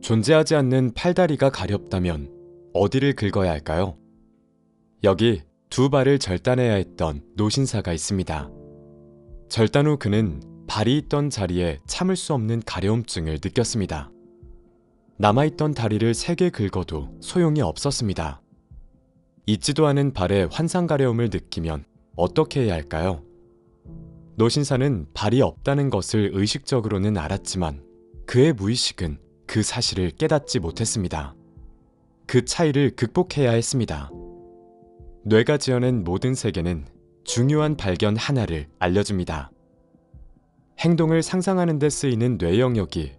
존재하지 않는 팔다리가 가렵다면 어디를 긁어야 할까요? 여기 두 발을 절단해야 했던 노신사가 있습니다. 절단 후 그는 발이 있던 자리에 참을 수 없는 가려움증을 느꼈습니다. 남아있던 다리를 3개 긁어도 소용이 없었습니다. 있지도 않은 발에 환상 가려움을 느끼면 어떻게 해야 할까요? 노신사는 발이 없다는 것을 의식적으로는 알았지만 그의 무의식은 그 사실을 깨닫지 못했습니다. 그 차이를 극복해야 했습니다. 뇌가 지어낸 모든 세계는 중요한 발견 하나를 알려줍니다. 행동을 상상하는 데 쓰이는 뇌 영역이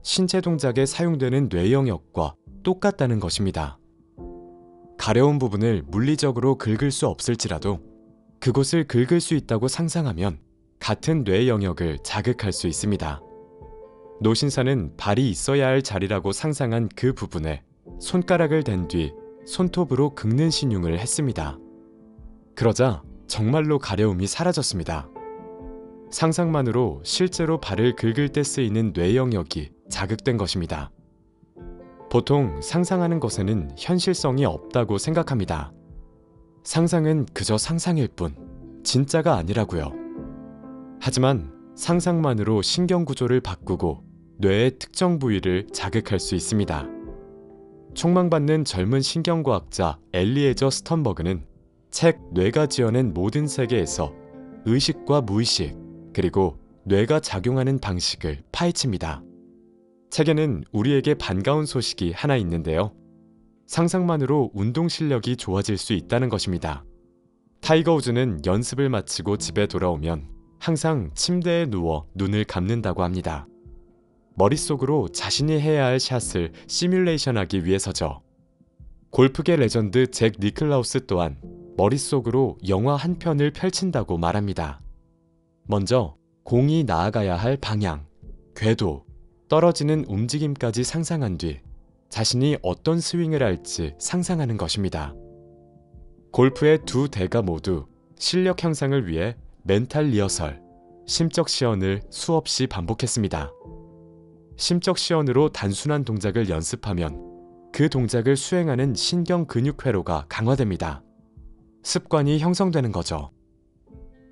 신체 동작에 사용되는 뇌 영역과 똑같다는 것입니다. 가려운 부분을 물리적으로 긁을 수 없을지라도 그곳을 긁을 수 있다고 상상하면 같은 뇌 영역을 자극할 수 있습니다. 노신사는 발이 있어야 할 자리라고 상상한 그 부분에 손가락을 댄 뒤 손톱으로 긁는 신용을 했습니다. 그러자 정말로 가려움이 사라졌습니다. 상상만으로 실제로 발을 긁을 때 쓰이는 뇌 영역이 자극된 것입니다. 보통 상상하는 것에는 현실성이 없다고 생각합니다. 상상은 그저 상상일 뿐 진짜가 아니라고요. 하지만 상상만으로 신경구조를 바꾸고 뇌의 특정 부위를 자극할 수 있습니다. 촉망받는 젊은 신경과학자 엘리에저 스턴버그는 책 뇌가 지어낸 모든 세계에서 의식과 무의식 그리고 뇌가 작용하는 방식을 파헤칩니다. 책에는 우리에게 반가운 소식이 하나 있는데요. 상상만으로 운동 실력이 좋아질 수 있다는 것입니다. 타이거 우즈는 연습을 마치고 집에 돌아오면 항상 침대에 누워 눈을 감는다고 합니다. 머릿속으로 자신이 해야 할 샷을 시뮬레이션하기 위해서죠. 골프계 레전드 잭 니클라우스 또한 머릿속으로 영화 한 편을 펼친다고 말합니다. 먼저 공이 나아가야 할 방향, 궤도, 떨어지는 움직임까지 상상한 뒤 자신이 어떤 스윙을 할지 상상하는 것입니다. 골프의 두 대가 모두 실력 향상을 위해 멘탈 리허설, 심적 시연을 수없이 반복했습니다. 심적 시연으로 단순한 동작을 연습하면 그 동작을 수행하는 신경 근육 회로가 강화됩니다. 습관이 형성되는 거죠.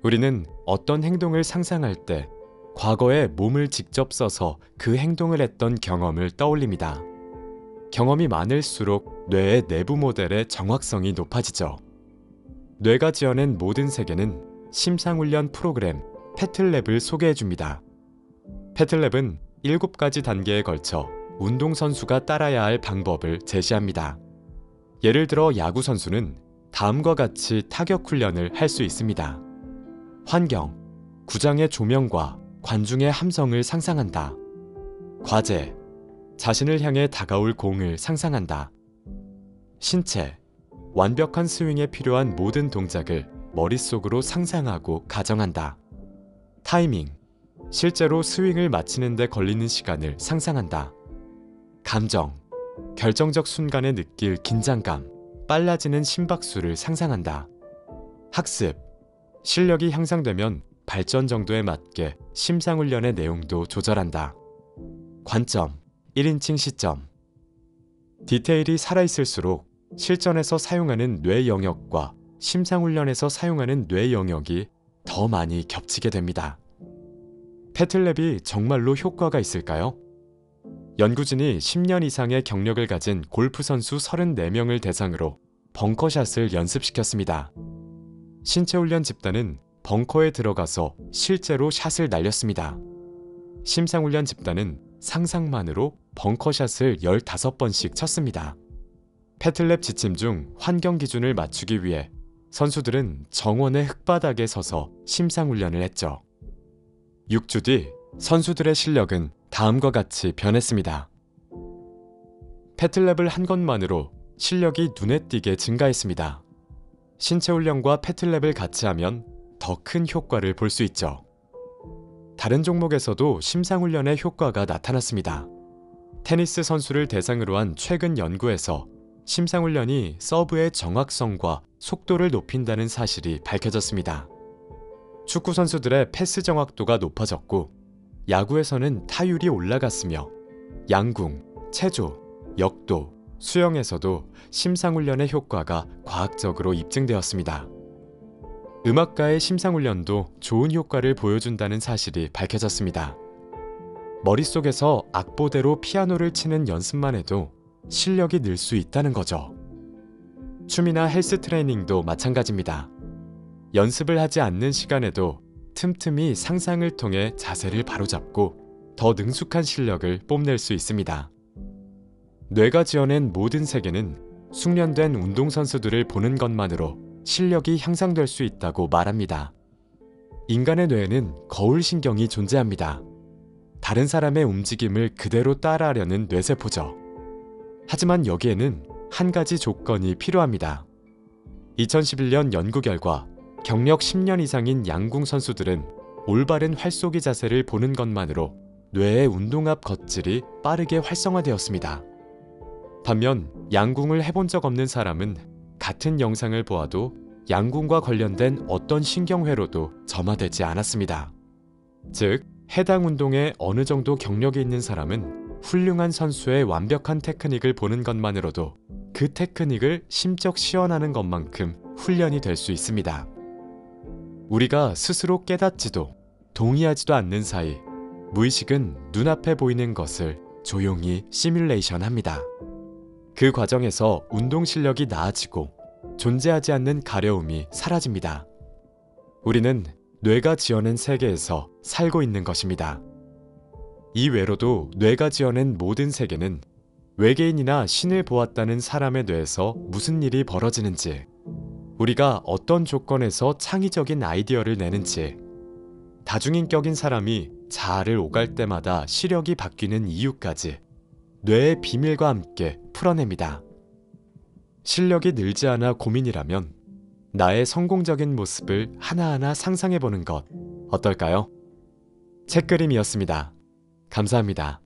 우리는 어떤 행동을 상상할 때 과거에 몸을 직접 써서 그 행동을 했던 경험을 떠올립니다. 경험이 많을수록 뇌의 내부 모델의 정확성이 높아지죠. 뇌가 지어낸 모든 세계는 심상훈련 프로그램 패틀랩을 소개해줍니다. 패틀랩은 7가지 단계에 걸쳐 운동선수가 따라야 할 방법을 제시합니다. 예를 들어 야구선수는 다음과 같이 타격 훈련을 할 수 있습니다. 환경, 구장의 조명과 관중의 함성을 상상한다. 과제, 자신을 향해 다가올 공을 상상한다. 신체, 완벽한 스윙에 필요한 모든 동작을 머릿속으로 상상하고 가정한다. 타이밍, 실제로 스윙을 마치는 데 걸리는 시간을 상상한다. 감정, 결정적 순간에 느낄 긴장감, 빨라지는 심박수를 상상한다. 학습, 실력이 향상되면 발전 정도에 맞게 심상훈련의 내용도 조절한다. 관점, 1인칭 시점. 디테일이 살아있을수록 실전에서 사용하는 뇌 영역과 심상훈련에서 사용하는 뇌 영역이 더 많이 겹치게 됩니다. 패틀랩이 정말로 효과가 있을까요? 연구진이 10년 이상의 경력을 가진 골프 선수 34명을 대상으로 벙커샷을 연습시켰습니다. 신체훈련 집단은 벙커에 들어가서 실제로 샷을 날렸습니다. 심상훈련 집단은 상상만으로 벙커샷을 15번씩 쳤습니다. 패틀랩 지침 중 환경 기준을 맞추기 위해 선수들은 정원의 흙바닥에 서서 심상훈련을 했죠. 6주 뒤 선수들의 실력은 다음과 같이 변했습니다. 패틀랩을 한 것만으로 실력이 눈에 띄게 증가했습니다. 신체 훈련과 패틀랩을 같이 하면 더 큰 효과를 볼 수 있죠. 다른 종목에서도 심상훈련의 효과가 나타났습니다. 테니스 선수를 대상으로 한 최근 연구에서 심상훈련이 서브의 정확성과 속도를 높인다는 사실이 밝혀졌습니다. 축구 선수들의 패스 정확도가 높아졌고 야구에서는 타율이 올라갔으며 양궁, 체조, 역도, 수영에서도 심상훈련의 효과가 과학적으로 입증되었습니다. 음악가의 심상훈련도 좋은 효과를 보여준다는 사실이 밝혀졌습니다. 머릿속에서 악보대로 피아노를 치는 연습만 해도 실력이 늘 수 있다는 거죠. 춤이나 헬스 트레이닝도 마찬가지입니다. 연습을 하지 않는 시간에도 틈틈이 상상을 통해 자세를 바로잡고 더 능숙한 실력을 뽐낼 수 있습니다. 뇌가 지어낸 모든 세계는 숙련된 운동선수들을 보는 것만으로 실력이 향상될 수 있다고 말합니다. 인간의 뇌에는 거울신경이 존재합니다. 다른 사람의 움직임을 그대로 따라하려는 뇌세포죠. 하지만 여기에는 한 가지 조건이 필요합니다. 2011년 연구 결과 경력 10년 이상인 양궁 선수들은 올바른 활쏘기 자세를 보는 것만으로 뇌의 운동압 겉질이 빠르게 활성화되었습니다. 반면 양궁을 해본 적 없는 사람은 같은 영상을 보아도 양궁과 관련된 어떤 신경회로도 점화되지 않았습니다. 즉, 해당 운동에 어느 정도 경력이 있는 사람은 훌륭한 선수의 완벽한 테크닉을 보는 것만으로도 그 테크닉을 심적 시연하는 것만큼 훈련이 될 수 있습니다. 우리가 스스로 깨닫지도 동의하지도 않는 사이 무의식은 눈앞에 보이는 것을 조용히 시뮬레이션합니다. 그 과정에서 운동 실력이 나아지고 존재하지 않는 가려움이 사라집니다. 우리는 뇌가 지어낸 세계에서 살고 있는 것입니다. 이 외로도 뇌가 지어낸 모든 세계는 외계인이나 신을 보았다는 사람의 뇌에서 무슨 일이 벌어지는지, 우리가 어떤 조건에서 창의적인 아이디어를 내는지, 다중인격인 사람이 자아를 오갈 때마다 시력이 바뀌는 이유까지 뇌의 비밀과 함께 풀어냅니다. 실력이 늘지 않아 고민이라면 나의 성공적인 모습을 하나하나 상상해보는 것 어떨까요? 책그림이었습니다. 감사합니다.